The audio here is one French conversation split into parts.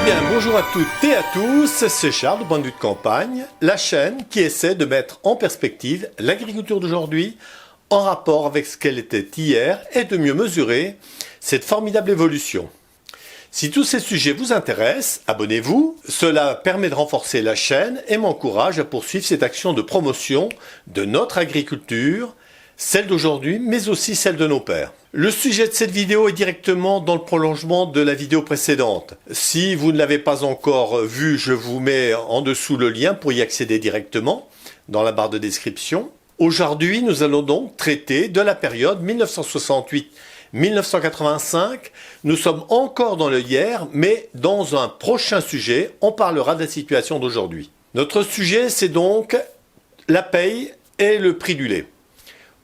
bien, bonjour à toutes et à tous, c'est Charles de Point de vue de campagne, la chaîne qui essaie de mettre en perspective l'agriculture d'aujourd'hui en rapport avec ce qu'elle était hier et de mieux mesurer cette formidable évolution. Si tous ces sujets vous intéressent, abonnez-vous, cela permet de renforcer la chaîne et m'encourage à poursuivre cette action de promotion de notre agriculture, celle d'aujourd'hui mais aussi celle de nos pères. Le sujet de cette vidéo est directement dans le prolongement de la vidéo précédente. Si vous ne l'avez pas encore vu, je vous mets en dessous le lien pour y accéder directement dans la barre de description. Aujourd'hui, nous allons donc traiter de la période 1968-1985. Nous sommes encore dans le hier, mais dans un prochain sujet, on parlera de la situation d'aujourd'hui. Notre sujet, c'est donc la paye et le prix du lait.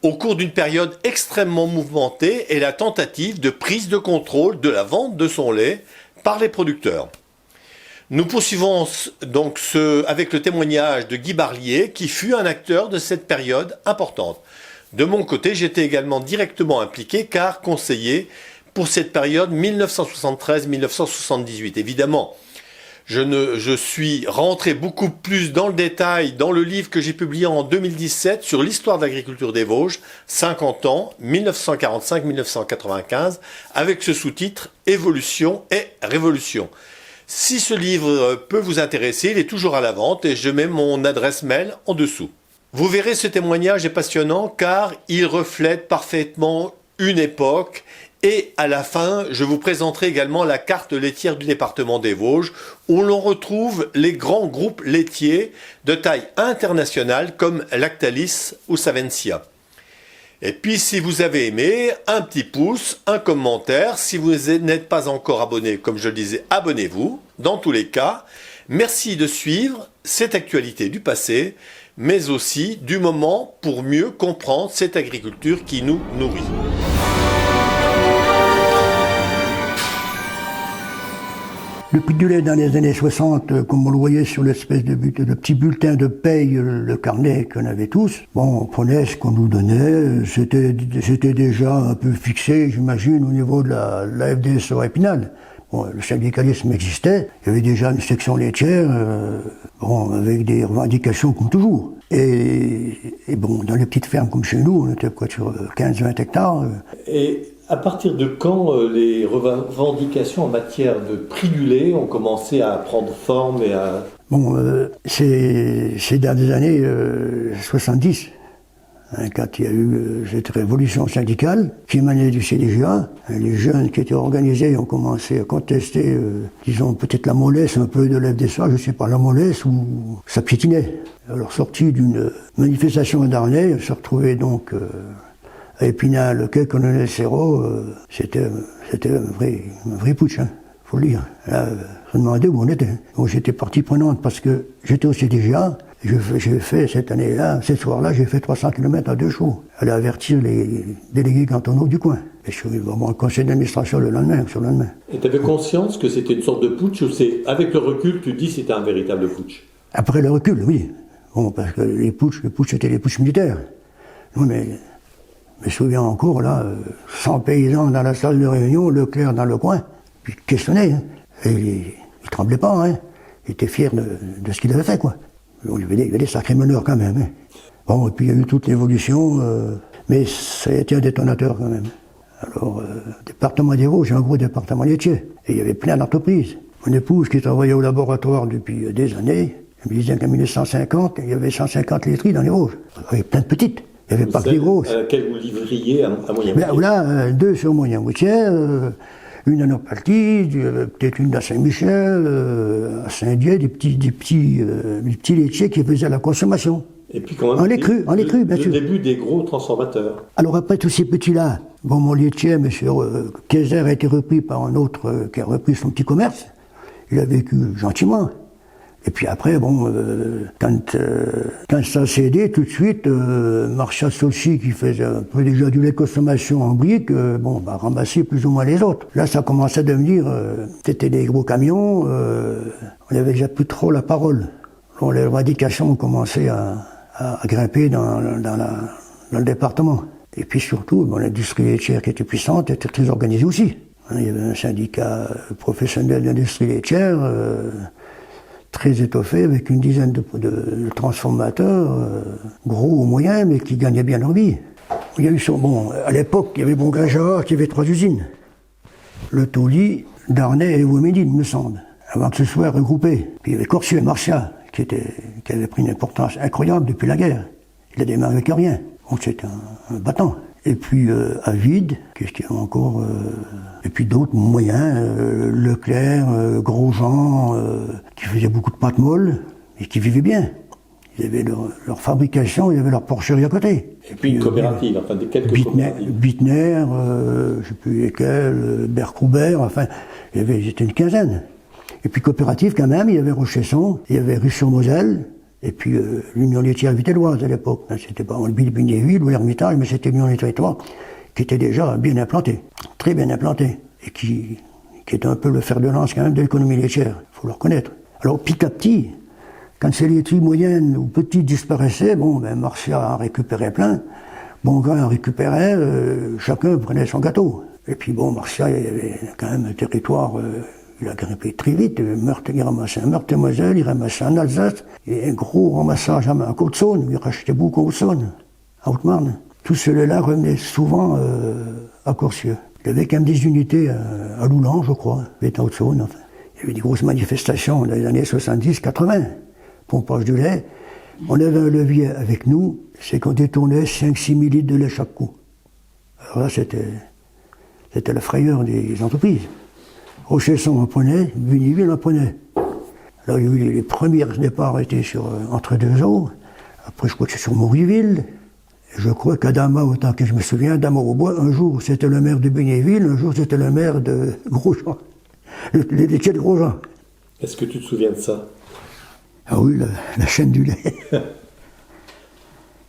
Au cours d'une période extrêmement mouvementée et la tentative de prise de contrôle de la vente de son lait par les producteurs. Nous poursuivons donc avec le témoignage de Guy Barlier qui fut un acteur de cette période importante. De mon côté, j'étais également directement impliqué car conseiller pour cette période 1973-1978. Évidemment, je suis rentré beaucoup plus dans le détail dans le livre que j'ai publié en 2017 sur l'histoire de l'agriculture des Vosges, 50 ans, 1945-1995, avec ce sous-titre « Évolution et Révolution ». Si ce livre peut vous intéresser, il est toujours à la vente et je mets mon adresse mail en dessous. Vous verrez, ce témoignage est passionnant car il reflète parfaitement une époque. Et à la fin, je vous présenterai également la carte laitière du département des Vosges, où l'on retrouve les grands groupes laitiers de taille internationale comme Lactalis ou Savencia. Et puis, si vous avez aimé, un petit pouce, un commentaire. Si vous n'êtes pas encore abonné, comme je le disais, abonnez-vous. Dans tous les cas, merci de suivre cette actualité du passé, mais aussi du moment pour mieux comprendre cette agriculture qui nous nourrit. Le prix du lait dans les années 60, comme on le voyait sur l'espèce de petit bulletin de paye, le carnet qu'on avait tous, bon, on prenait ce qu'on nous donnait, c'était déjà un peu fixé, j'imagine, au niveau de la FDSE à Épinal. Bon, le syndicalisme existait, il y avait déjà une section laitière, bon, avec des revendications comme toujours. Et bon, dans les petites fermes comme chez nous, on était quoi, sur 15-20 hectares. Et à partir de quand les revendications en matière de prix du lait ont commencé à prendre forme et à... Bon, c'est dans les années 70, hein, quand il y a eu cette révolution syndicale qui émanait du CDJA. Les jeunes qui étaient organisés ont commencé à contester, disons, peut-être la mollesse un peu de l'FDSA, je ne sais pas, la mollesse ou ça piétinait. Alors, sorti d'une manifestation à Darnay, on se retrouvait donc... à Épinal, le quai Colonel Serrault, c'était un vrai putsch, hein, faut le dire. Là, je me demandais où on était. Bon, j'étais partie prenante parce que j'étais au CDJA. J'ai fait cette année-là, ce soir-là, j'ai fait 300 km à deux chevaux. Aller avertir les délégués cantonaux du coin. Et je suis vraiment au conseil d'administration sur le lendemain. Et tu avais conscience que c'était une sorte de putsch ou c'est, avec le recul, tu dis que c'était un véritable putsch? Après le recul, oui. Bon, parce que les putschs c'était les putschs militaires. Non, mais... Je me souviens encore, là, 100 paysans dans la salle de réunion, Leclerc dans le coin, puis questionnaient, hein. Et il tremblait pas, hein. Il était fier de ce qu'il avait fait, quoi. Bon, il y avait des sacrés meneurs quand même, hein. Bon, et puis il y a eu toute l'évolution, mais ça a été un détonateur quand même. Alors, département des Vosges, j'ai un gros département laitier, et il y avait plein d'entreprises. Mon épouse qui travaillait au laboratoire depuis des années, elle me disait qu'en 1950, il y avait 150 laiteries dans les Vosges, avec plein de petites. Il n'y avait pas que les grosses. À laquelle vous livriez à moyen routier? Là, deux sur moyen routier, une à Nopalty, peut-être une à Saint-Michel, à Saint-Dié, des petits laitiers qui faisaient la consommation. Et puis quand même, on les cru, bien sûr. Le début des gros transformateurs. Alors après tous ces petits-là, bon, mon laitier, M. Kayser, a été repris par un autre qui a repris son petit commerce. Il a vécu gentiment. Et puis après, bon, quand ça a cédé, tout de suite, Marchal Solchi, qui faisait un peu déjà du lait de consommation en brique, bon, bah, ramassait plus ou moins les autres. Là, ça commençait à devenir, c'était des gros camions, on n'avait déjà plus trop la parole. Bon, les revendications ont commencé à grimper dans le département. Et puis surtout, bon, l'industrie laitière qui était puissante était très organisée aussi. Il y avait un syndicat professionnel d'industrie laitière très étoffé, avec une dizaine de transformateurs, gros ou moyens, mais qui gagnaient bien leur vie. Il y a eu à l'époque, il y avait Gageard qui avait 3 usines. Le Tauly, Darnay et Oumédine, me semble, avant que ce soit regroupé. Puis il y avait Corsier et Marcia, qui avait pris une importance incroyable depuis la guerre. Il a démarré avec rien. Donc c'était un battant. Et puis Avide, qu'est-ce qu'il y a encore et puis d'autres moyens, Leclerc, Grosjean, qui faisaient beaucoup de pâtes molles, et qui vivaient bien. Ils avaient leur fabrication, ils avaient leur porcherie à côté. Et puis une coopérative, enfin quelques coopératives. Bittner, je ne sais plus lesquels, Bercoubert, enfin, c'était une quinzaine. Et puis coopérative quand même, il y avait Rochesson, il y avait Rue-sur-Moselle, et puis l'Union laitière vitelloise à l'époque. C'était pas le Bignéville ou l'Hermitage, mais c'était l'Union des territoires qui était déjà bien implantée, très bien implantée, et qui était un peu le fer de lance quand même de l'économie laitière, il faut le reconnaître. Alors petit à petit, quand ces laiteries moyennes ou petites disparaissaient, Marcia en récupérait plein, Bongrain en récupérait, chacun prenait son gâteau. Et puis Marcia, il y avait quand même un territoire, il a grimpé très vite, il ramassait un Meurthe-et-Moselle, il ramassait un Alsace, et un gros ramassage à Côte-Saône, il rachetait beaucoup en Haute-Saône, à Haute-Marne. Tous ceux-là revenaient souvent à Corsieux. Il y avait quand même des unités à Loulan, je crois, il était en Haute-Saône, enfin. Il y avait des grosses manifestations dans les années 70-80. Pompage du lait, on avait un levier avec nous, c'est qu'on détournait 5-6 000 litres de lait chaque coup. Alors là, c'était la frayeur des entreprises. Rochesson en prenait, Buniville en prenait. Alors il y a eu les premiers départs étaient entre deux eaux, après je crois que c'est sur Mauriville, et je crois qu'Adama, autant que je me souviens, Adama au bois, un jour c'était le maire de Buniville, un jour c'était le maire de Grosjean, les laitiers de Grosjean. Est-ce que tu te souviens de ça? Ah oui, la chaîne du lait.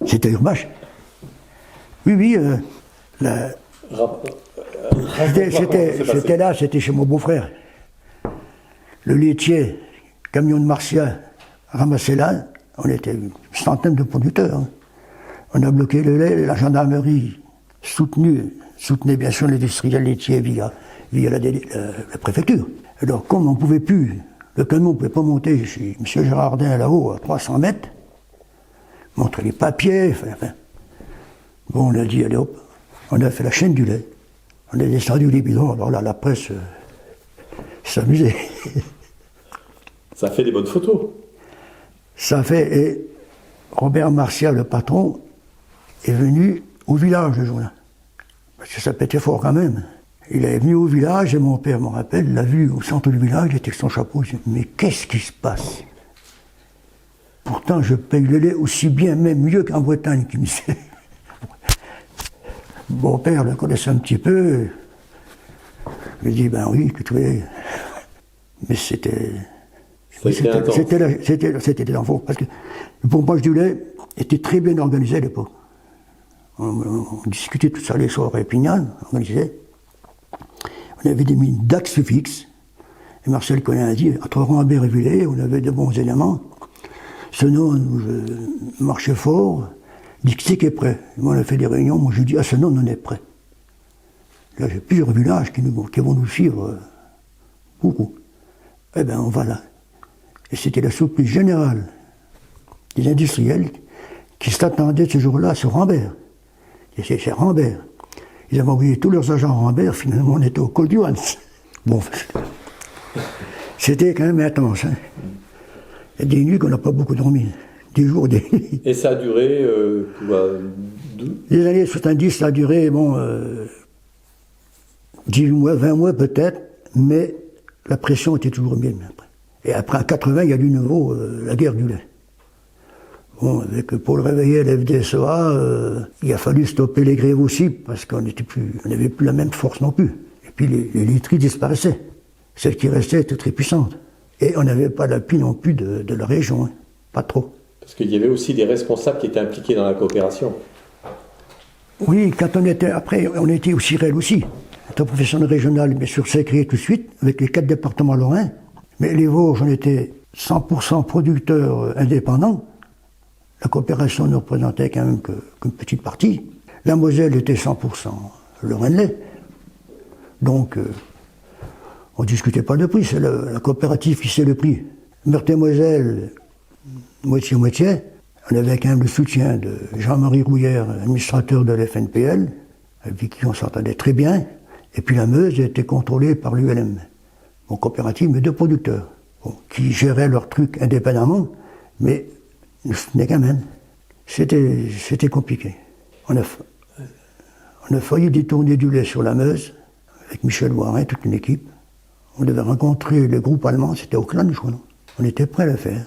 C'était Urbache. Oui, c'était là, c'était chez mon beau-frère. Le laitier, camion de Marcia, ramassé là, on était une centaine de producteurs. Hein. On a bloqué le lait, la gendarmerie soutenait bien sûr l'industriel laitier via la préfecture. Alors comme on ne pouvait plus, le camion ne pouvait pas monter chez M. Gérardin là-haut à 300 mètres, montrer les papiers, enfin. On a dit, allez hop, on a fait la chaîne du lait. On a descendu les bidons, alors là, la presse s'amusait. Ça fait des bonnes photos. Ça fait, et Robert Martial, le patron, est venu au village le jour-là. Parce que ça pétait fort quand même. Il est venu au village et mon père me rappelle, l'a vu au centre du village, il était avec son chapeau, il dit, mais qu'est-ce qui se passe? Pourtant, je paye le lait aussi bien, même mieux qu'en Bretagne, qui me disait. Mon père le connaissait un petit peu. Il dit, ben oui, que tu es. Mais c'était des enfants. Parce que le pompage du lait était très bien organisé à l'époque. On discutait tout ça les soirs à Épinal, organisé. On avait des mines d'axes fixes. Et Marcel Collin a dit, entre Rambert et Villers, on avait de bons éléments. Senon marchait fort, Dixie qui est prêt. Moi, on a fait des réunions, moi je dis, Senon, on est prêt. Là, j'ai plusieurs villages qui vont nous suivre, beaucoup. Eh bien, on va là. Et c'était la surprise générale des industriels qui s'attendaient ce jour-là sur Rambert. Et c'est Rambert. Ils avaient envoyé tous leurs agents à Rambert, finalement on était au col du Hans. Bon, c'était quand même intense. Hein. Il y a des nuits qu'on n'a pas beaucoup dormi. Des jours, des nuits. Et ça a duré Les années 70, ça a duré, 18 mois, 20 mois peut-être, mais la pression était toujours bien après. Et après, en 80, il y a du nouveau, la guerre du lait. Bon, pour le réveiller à l'FDSEA, il a fallu stopper les grèves aussi, parce qu'on n'avait plus la même force non plus. Et puis les laiteries disparaissaient. Celles qui restaient étaient très puissantes. Et on n'avait pas l'appui non plus de la région, hein. Pas trop. Parce qu'il y avait aussi des responsables qui étaient impliqués dans la coopération. Oui, quand on était, après, on était au CIREL aussi. Interprofessionnel régional, bien sûr, s'est créé tout de suite, avec les 4 départements lorrains. Mais les Vosges, on était 100% producteurs indépendants. La coopération ne représentait quand même qu'une petite partie. La Moselle était 100% Lorraine-Lait. Donc, On ne discutait pas de prix, c'est la coopérative qui sait le prix. Meurthe-et-Moselle, moitié-moitié. On avait quand même le soutien de Jean-Marie Rouillère, administrateur de l'FNPL, avec qui on s'entendait très bien. Et puis la Meuse était contrôlée par l'ULM, bon, coopérative, mais 2 producteurs, bon, qui géraient leurs trucs indépendamment, mais nous soutenaient quand même. C'était compliqué. On a failli détourner du lait sur la Meuse, avec Michel Warin, toute une équipe. On devait rencontrer le groupe allemand, c'était Auckland, je crois, non ? On était prêts à le faire.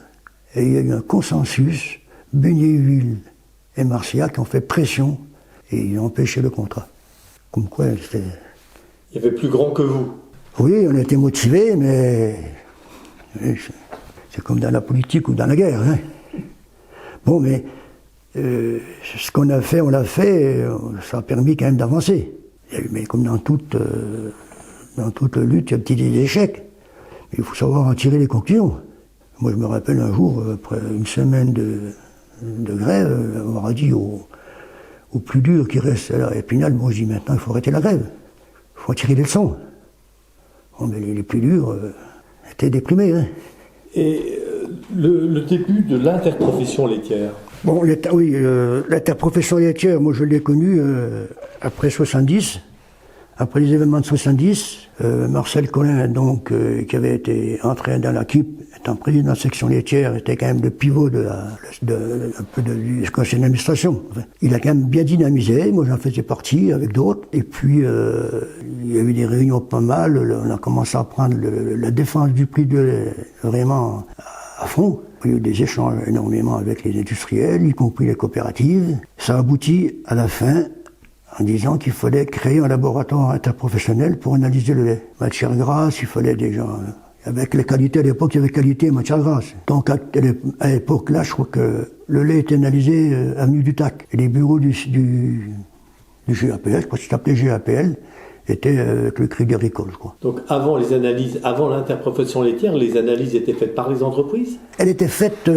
Et il y a eu un consensus, Bunierville et Marcia qui ont fait pression et ils ont empêché le contrat. Comme quoi, c'était... Il y avait plus grand que vous. Oui, on était motivés, mais c'est comme dans la politique ou dans la guerre. Hein. Bon, mais ce qu'on a fait, on l'a fait, ça a permis quand même d'avancer. Mais comme dans toute lutte, il y a des échecs. Mais il faut savoir en tirer les conclusions. Moi, je me rappelle un jour, après une semaine de grève, on m'a dit au plus dur qui reste à Épinal, moi je dis maintenant il faut arrêter la grève. Il faut en tirer les leçons. Bon, mais les plus durs étaient déprimés. Hein. Et le début de l'interprofession laitière. Bon, l'interprofession laitière, moi je l'ai connue après 70. Après les événements de 70, Marcel Collin, donc, qui avait été entraîné dans l'équipe, étant président de la section laitière, était quand même le pivot du conseil d'administration. Enfin, il a quand même bien dynamisé, moi j'en faisais partie avec d'autres. Et puis, il y a eu des réunions pas mal, on a commencé à prendre la défense du prix de lait vraiment à fond. Il y a eu des échanges énormément avec les industriels, y compris les coopératives. Ça aboutit à la fin en disant qu'il fallait créer un laboratoire interprofessionnel pour analyser le lait. Matière grasse, il fallait déjà... Avec les qualités, à l'époque, il y avait qualité et matière grasse. Donc à l'époque, là, je crois que le lait était analysé avenue du TAC. Et les bureaux du GAPL, je crois que c'était appelé GAPL, étaient avec le Crédit Agricole, je crois. Donc avant les analyses, avant l'interprofession laitière, les analyses étaient faites par les entreprises ? Elle était faite...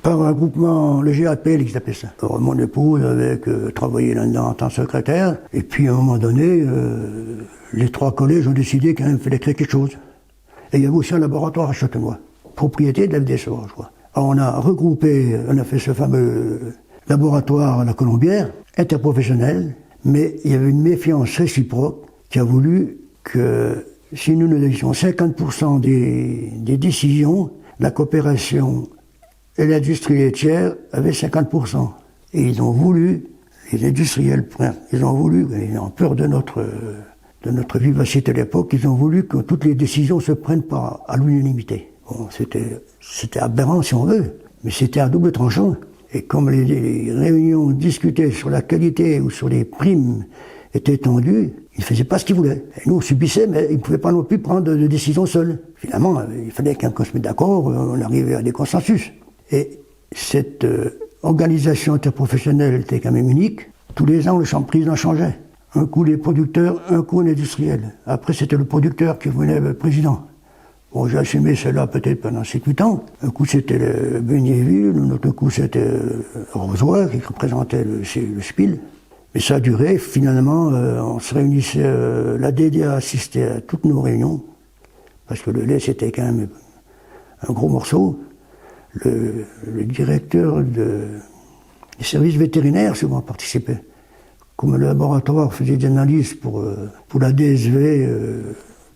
par un groupement, le GAPL, qui s'appelait ça. Alors, mon épouse avait travaillé là-dedans en tant que secrétaire. Et puis, à un moment donné, les 3 collèges ont décidé qu'il fallait créer quelque chose. Et il y avait aussi un laboratoire à Châtenois, propriété de la FDSOA, je crois. Alors, on a regroupé, on a fait ce fameux laboratoire à la Colombière, interprofessionnel, mais il y avait une méfiance réciproque qui a voulu que si nous avions 50% des décisions, la coopération et l'industrie laitière avait 50%. Et ils ont voulu, les industriels, ils ont peur de notre vivacité à l'époque, ils ont voulu que toutes les décisions se prennent à l'unanimité. Bon, c'était aberrant si on veut, mais c'était à double tranchant. Et comme les réunions discutaient sur la qualité ou sur les primes étaient tendues, ils ne faisaient pas ce qu'ils voulaient. Et nous, on subissait, mais ils ne pouvaient pas non plus prendre de décision seuls. Finalement, il fallait qu'on se mette d'accord, on arrivait à des consensus. Et cette organisation interprofessionnelle était quand même unique. Tous les ans, le champ de prise en changeait. Un coup les producteurs, un coup un industriel. Après, c'était le producteur qui venait le président. Bon, j'ai assumé cela peut-être pendant 7-8 ans. Un coup, c'était le Bunierville, un autre coup, c'était Rosoy, qui représentait le SPIL. Mais ça a duré. Finalement, on se réunissait, la DDA assistait à toutes nos réunions, parce que le lait, c'était quand même un gros morceau. Le directeur des services vétérinaires souvent participait. Comme le laboratoire faisait des analyses pour la DSV,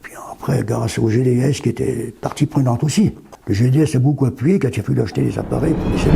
puis après, grâce au GDS qui était partie prenante aussi. Le GDS a beaucoup appuyé quand il a fallu acheter des appareils pour les cellules.